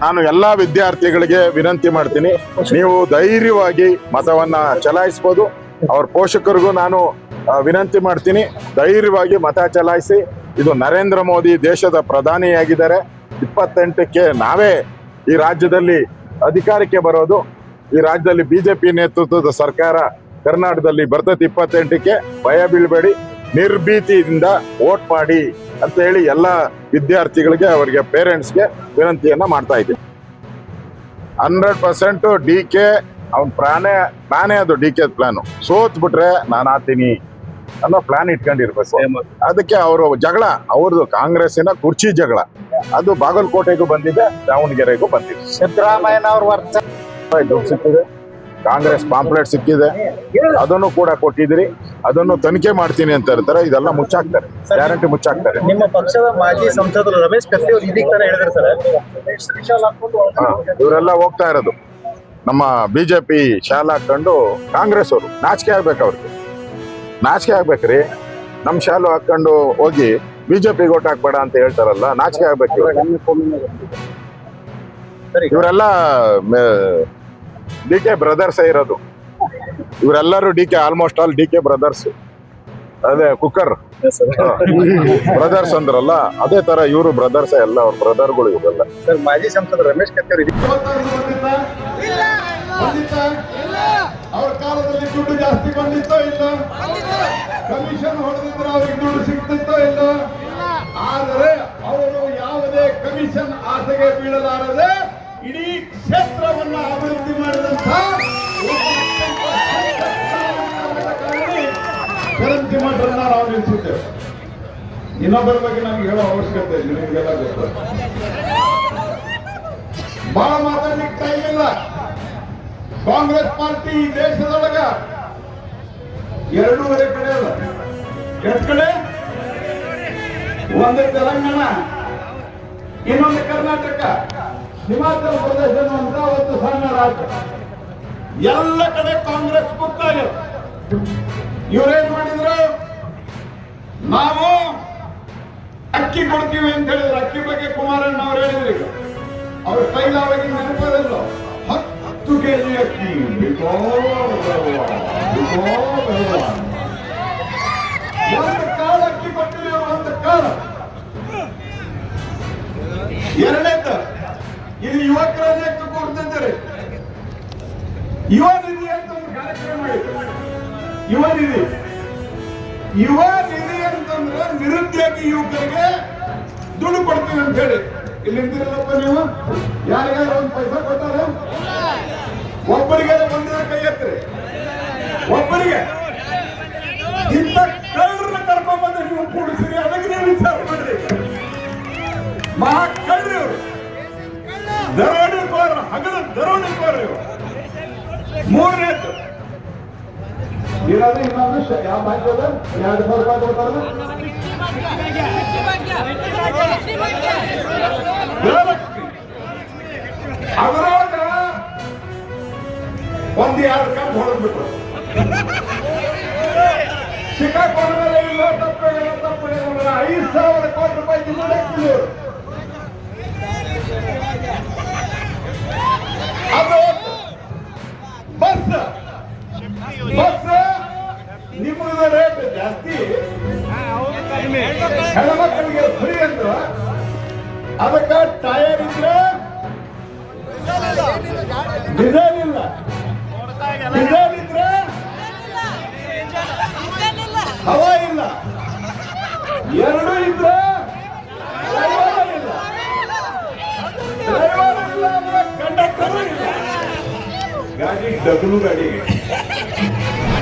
ನಾನು ಎಲ್ಲಾ ವಿದ್ಯಾರ್ಥಿಗಳಿಗೆ ವಿನಂತಿ ಮಾಡ್ತೀನಿ, ನೀವು ಧೈರ್ಯವಾಗಿ ಮತವನ್ನ ಚಲಾಯಿಸಬಹುದು. ಅವ್ರ ಪೋಷಕರಿಗೂ ನಾನು ವಿನಂತಿ ಮಾಡ್ತೀನಿ, ಧೈರ್ಯವಾಗಿ ಮತ ಚಲಾಯಿಸಿ. ಇದು ನರೇಂದ್ರ ಮೋದಿ ದೇಶದ ಪ್ರಧಾನಿಯಾಗಿದ್ದಾರೆ. 28ಕ್ಕೆ ನಾವೇ ಈ ರಾಜ್ಯದಲ್ಲಿ ಅಧಿಕಾರಕ್ಕೆ ಬರೋದು. ಈ ರಾಜ್ಯದಲ್ಲಿ ಬಿಜೆಪಿ ನೇತೃತ್ವದ ಸರ್ಕಾರ ಕರ್ನಾಟಕದಲ್ಲಿ ಬರ್ತದೆ. 28ಕ್ಕೆ ಭಯ ಬೀಳಬೇಡಿ, ನಿರ್ಭೀತಿಯಿಂದ ವೋಟ್ ಮಾಡಿ ಅಂತ ಹೇಳಿ ಎಲ್ಲ ವಿದ್ಯಾರ್ಥಿಗಳಿಗೆ, ಅವರಿಗೆ ಪೇರೆಂಟ್ಸ್ಗೆ ವಿನಂತಿಯನ್ನ ಮಾಡ್ತಾ ಇದ್ದೀನಿ. 100% DK ಅವನ್ ಪ್ಲಾನೇ ಅದು. DK ಪ್ಲಾನು ಸೋತ್ ಬಿಟ್ರೆ ನಾನು ಆತೀನಿ ಅನ್ನೋ ಪ್ಲಾನ್ ಇಟ್ಕೊಂಡಿರ್ಬೇಕು. ಅದಕ್ಕೆ ಅವರು ಜಗಳ, ಅವ್ರದ್ದು ಕಾಂಗ್ರೆಸ್ಸಿನ ಕುರ್ಚಿ ಜಗಳ, ಅದು ಬಾಗಲಕೋಟೆಗೂ ಬಂದಿದೆ, ದಾವಣಗೆರೆಗೂ ಬಂದಿದೆ. ಸಿದ್ದರಾಮಯ್ಯನವ್ರ ದುಡ್ಡು ಸಿಕ್ಕಿದೆ, ಕಾಂಗ್ರೆಸ್ ಪಾಂಪ್ಲೆಟ್ ಸಿಕ್ಕಿದೆ, ಅದನ್ನು ಕೂಡ ಕೊಟ್ಟಿದ್ರಿ. ಅದನ್ನು ತನಿಖೆ ಮಾಡ್ತೀನಿ ಅಂತ ಇರ್ತಾರೆ. ಇದೆಲ್ಲ ಮುಚ್ಚಾಕ್ತಾರೆ, ಗ್ಯಾರಂಟಿ ಮುಚ್ಚಾಕ್ತಾರೆ. ನಿಮ್ಮ ಪಕ್ಷದ ಮಾಜಿ ಸಂಸದರು ರಮೇಶ್ ಕತ್ತಿ ಅವರು ಇದೀಗ ತಾನೇ ಹೇಳಿದ್ರು ಸರ್, ಇವರೆಲ್ಲ ಹೋಗ್ತಾ ಇರೋದು ನಮ್ಮ ಬಿಜೆಪಿ ಶಾಲೆ ಹಾಕೊಂಡು. ಕಾಂಗ್ರೆಸ್ ಅವರು ನಾಚಿಕೆ ಆಗ್ಬೇಕು, ಅವ್ರಿಗೆ ನಾಚಿಕೆ ಆಗ್ಬೇಕ್ರಿ. ನಮ್ ಶಾಲು ಹಾಕೊಂಡು ಹೋಗಿ ಬಿಜೆಪಿಗೆ ಓಟ್ ಹಾಕ್ಬೇಡ ಅಂತ ಹೇಳ್ತಾರಲ್ಲ, ನಾಚಿಕೆ ಆಗ್ಬೇಕು. ಇವರೆಲ್ಲ DK ಬ್ರದರ್ಸ್ ಇರೋದು. ಇವರೆಲ್ಲರೂ DK, almost all DK brothers. ಅದೇ ಕುಕ್ಕರ್ ಬ್ರದರ್ಸ್ ಅಂದ್ರಲ್ಲ, ಅದೇ ತರ ಇವರು ಬ್ರದರ್ಸ್, ಎಲ್ಲ ಅವ್ರ ಬ್ರದರ್ಗಳು ಇವರೆಲ್ಲ. ಸರ್, ಮಾಜಿ ಸಂಸದರು ರಮೇಶ್ ಕತ್ತಿ ಅವ್ರ ಕಾಲದಲ್ಲಿ ದುಡ್ಡು ಜಾಸ್ತಿ ಬಂದಿತ್ತೋ ಇಲ್ಲ, ಕಮಿಷನ್ ಹೊಡೆದಿದ್ರೆ ಅವ್ರಿಗೆ ದುಡ್ಡು ಸಿಗ್ತಿತ್ತೋ ಇಲ್ಲ. ಆದರೆ ಅವರು ಯಾವುದೇ ಕಮಿಷನ್ ಆಸೆಗೆ ಬೀಳಲಾರದೆ ಇಡೀ ಕ್ಷೇತ್ರವನ್ನ ಅಭಿವೃದ್ಧಿ ಮಾಡಿದಂತ ಕರಂತಿ ಮಠರನ್ನ ನಾವು ನಿಲ್ಲಿಸಿದ್ದೇವೆ. ಇನ್ನೊಬ್ಬರ ಬಗ್ಗೆ ನಮ್ಗೆ ಹೇಳೋ ಅವಶ್ಯಕತೆ ಇಲ್ಲ, ನಿಮಗೆಲ್ಲ ಗೊತ್ತು. ಬಹಳ ಮಾತಾಡ್ಲಿಕ್ಕೆ ಟೈಮ್ ಇಲ್ಲ. ಕಾಂಗ್ರೆಸ್ ಪಾರ್ಟಿ ಈ ದೇಶದೊಳಗ 2.5 ಕಡೆ ಅಲ್ಲ, ಎಷ್ಟು ಕಡೆ? ಒಂದು ತೆಲಂಗಾಣ, ಇನ್ನೊಂದು ಕರ್ನಾಟಕ, ಹಿಮಾಚಲ ಪ್ರದೇಶ ಅಂತ ಒಂದು ಸಣ್ಣ ರಾಜ್ಯ. ಎಲ್ಲ ಕಡೆ ಕಾಂಗ್ರೆಸ್ ಗೊತ್ತಾಗ. ಇವರೇನ್ ಮಾಡಿದ್ರು, ನಾವು ಅಕ್ಕಿ ಕೊಡ್ತೀವಿ ಅಂತ ಹೇಳಿದ್ರು. ಅಕ್ಕಿ ಬಗ್ಗೆ ಕುಮಾರಣ್ಣ ಅವ್ರು ಹೇಳಿದ್ರು. ಈಗ ಅವ್ರ ಕೈಲಾವಾಗಿ ನೆನಪದಿಲ್ಲ, 10 kg ಅಕ್ಕಿ ಒಂದು ಕಾಳು ಅಕ್ಕಿ ಕೊಟ್ಟಿವಿ, ಒಂದು ಕಾಳು. ಎರಡನೇದು, ಇದು ಯುವಕರನ್ನೇ ಕೊಡ್ತಿದ್ದಾರೆ. ಯುವ ನಿಧಿ ಅಂತ ಒಂದು ಕಾರ್ಯಕ್ರಮ ಮಾಡಿದ್ರು. ಯುವ ನಿಧಿ ಅಂತಂದ್ರೆ ನಿರುದ್ಯೋಗಿ ಯುವಕರಿಗೆ ದುಡ್ಡು ಕೊಡ್ತೀವಿ ಅಂತ ಹೇಳಿ. ಇಲ್ಲಿ ನಿಂತಿರಲ್ಲಪ್ಪ ನೀವು, ಯಾರಿಗಾರು ಒಂದು ಪೈಸಾ ಕೊಟ್ಟಾರ? ಒಬ್ಬರಿಗೆ ಬಂದಿರೋ ಕೈ ಎತ್ತರಿ. ಒಬ್ಬರಿಗೆ ಇಂಥ ಕಳ್ಳರನ್ನ ಕರ್ಕೊಂಡ್ಬಂದು ನೀವು ಕೂಡಿಸಿರಿ, ಅದಕ್ಕೆ ನೀವು ವಿಚಾರ ಮಾಡ್ರಿ. ಮಹಾ ಕಳ್ರಿ ಅವರು, ದರೋಡೆಕೋರ, ಹಗಲ ದರೋಡೆಕೋರ ಇವರು. ಮೂರನೇದು ಇರೋದು ಇನ್ನೊಂದು ಯಾವ ಭಾಗ್ಯದ 2,000 ರೂಪಾಯಿ ಕೊಡ್ತಾರೆ. ಅವರಾಗ ಒಂದು 2 ಕಪ್ ಹೊಡೆದ್ಬಿಟ್ರು. ಸಿಕ್ಕಾಕೊಂಡ್ರೆ ಇಲ್ಲ, ತಪ್ಪು 5,000 ಕೋಟಿ ರೂಪಾಯಿ ದುಡ್ಡು. ಅದು ಬಸ್ ನಿಮ್ಮದ ರೇಟ್ ಜಾಸ್ತಿ, ಹೆಣ್ಮಕ್ಕಳಿಗೆ ಫ್ರೀ ಅಂತ. ಅದಕ್ಕ ಟೈರ್ ಇದ್ರೆ ಡಿಸೈಲ್ ಇಲ್ಲ, ಡಿಸೈಲ್ ಇದ್ರೆ ಹವಾ ಇಲ್ಲ, ಎರಡು ಇದ್ರೆ ಡ್ರೈವರ್ ಇಲ್ಲ, ಡ್ರೈವರ್ ಇಲ್ಲ ಅಂದ್ರೆ ಕಂಡಕ್ಟರ್ ಇಲ್ಲ. ಗಾಡಿ ಡಬ್ಲು ಗಾಡಿ